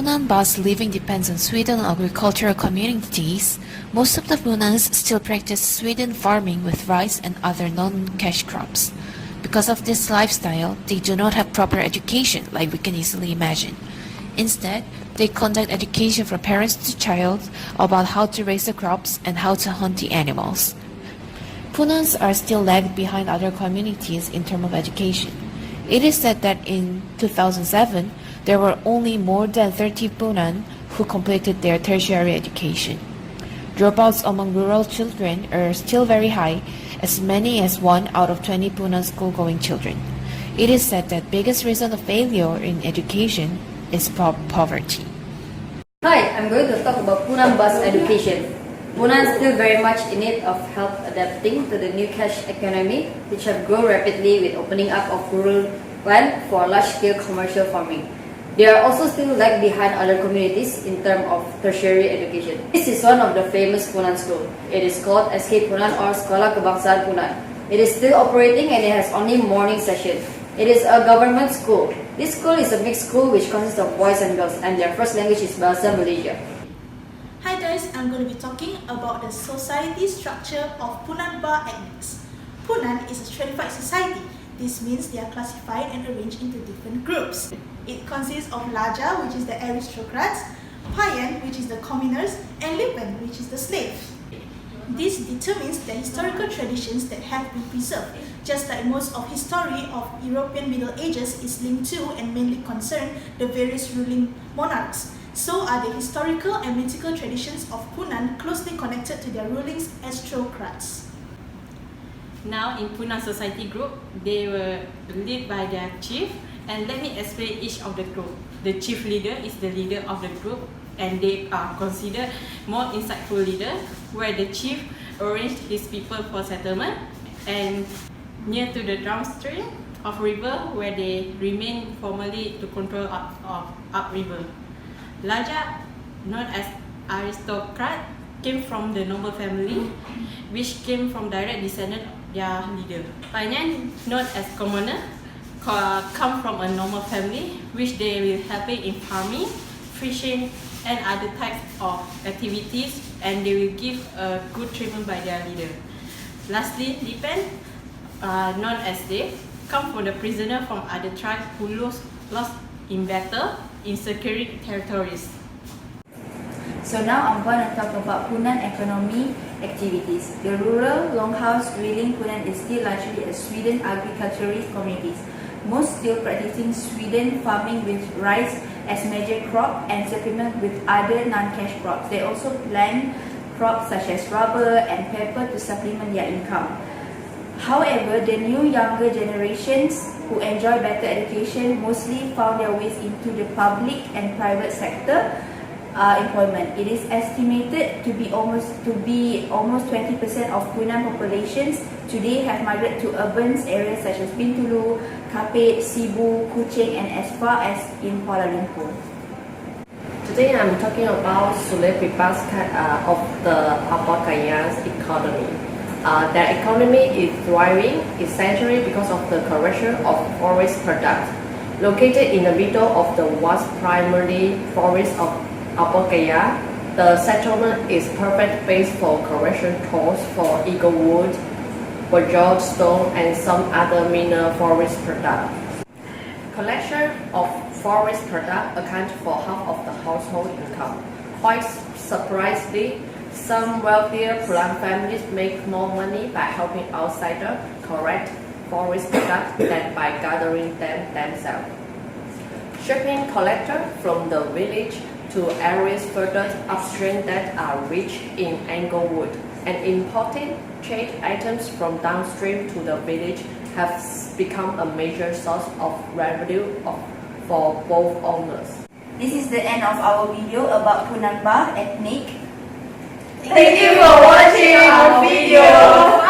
Punan Ba's living depends on Sweden agricultural communities. Most of the Punans still practice Sweden farming with rice and other non-cash crops. Because of this lifestyle, they do not have proper education like we can easily imagine. Instead, they conduct education from parents to child about how to raise the crops and how to hunt the animals. Punans are still lagged behind other communities in terms of education. It is said that in 2007, there were only more than 30 Punan who completed their tertiary education. Dropouts among rural children are still very high, as many as 1 out of 20 Punan school-going children. It is said that biggest reason of failure in education is poverty. Hi, I'm going to talk about Punan bus education. Punan is still very much in need of help adapting to the new cash economy, which have grown rapidly with opening up of rural land for large-scale commercial farming. They are also still lag behind other communities in terms of tertiary education. This is one of the famous Punan schools. It is called SK Punan or Sekolah Kebangsaan Punan. It is still operating and it has only morning session. It is a government school. This school is a mixed school which consists of boys and girls, and their first language is Bahasa Malaysia. Hi guys, I'm going to be talking about the society structure of Punan Ba ethnics. Punan is a stratified society. This means they are classified and arranged into different groups. It consists of Laja, which is the aristocrats, Payan, which is the commoners, and Lipan, which is the slaves. This determines the historical traditions that have been preserved, just like most of history of European Middle Ages is linked to and mainly concern the various ruling monarchs. So are the historical and mythical traditions of Punan closely connected to their ruling aristocrats. Now in Punan society group, they were led by their chief, and let me explain each of the group. The chief leader is the leader of the group, and they are considered more insightful leader, where the chief arranged his people for settlement and near to the downstream of river, where they remain formally to control upriver. Laja, known as aristocrat, came from the noble family, which came from direct descendant of their leader. Payan, known as commoner, come from a normal family, which they will helping in farming, fishing, and other types of activities, and they will give a good treatment by their leader. Lastly, Lipan, known as they, come from the prisoner from other tribes who lost in battle in securing territories. So now I'm going to talk about Punan economy activities. The rural longhouse dwelling Punan is still largely a Sweden agriculturist communities. Most still practicing Sweden farming with rice as major crop and supplement with other non-cash crops. They also plant crops such as rubber and pepper to supplement their income. However, the new younger generations who enjoy better education mostly found their ways into the public and private sector employment. It is estimated to be almost 20% of Punan populations today have migrated to urban areas such as Bintulu, Kapit, Sibu, Kuching, and as far as in Kuala Lumpur. Today I'm talking about Sulawesi of the Apakaya's economy. Their economy is thriving essentially because of the collection of forest products. Located in the middle of the vast primary forest of Apakaya, the settlement is perfect base for collection tools for eaglewood, bajau stone, and some other minor forest products. Collection of forest products accounts for half of the household income. Quite surprisingly, some wealthier Punan families make more money by helping outsiders collect forest products than by gathering them themselves. Shipping collectors from the village to areas further upstream that are rich in englewood and importing trade items from downstream to the village have become a major source of revenue for both owners. This is the end of our video about Punan Ba ethnic. Thank you for watching our video.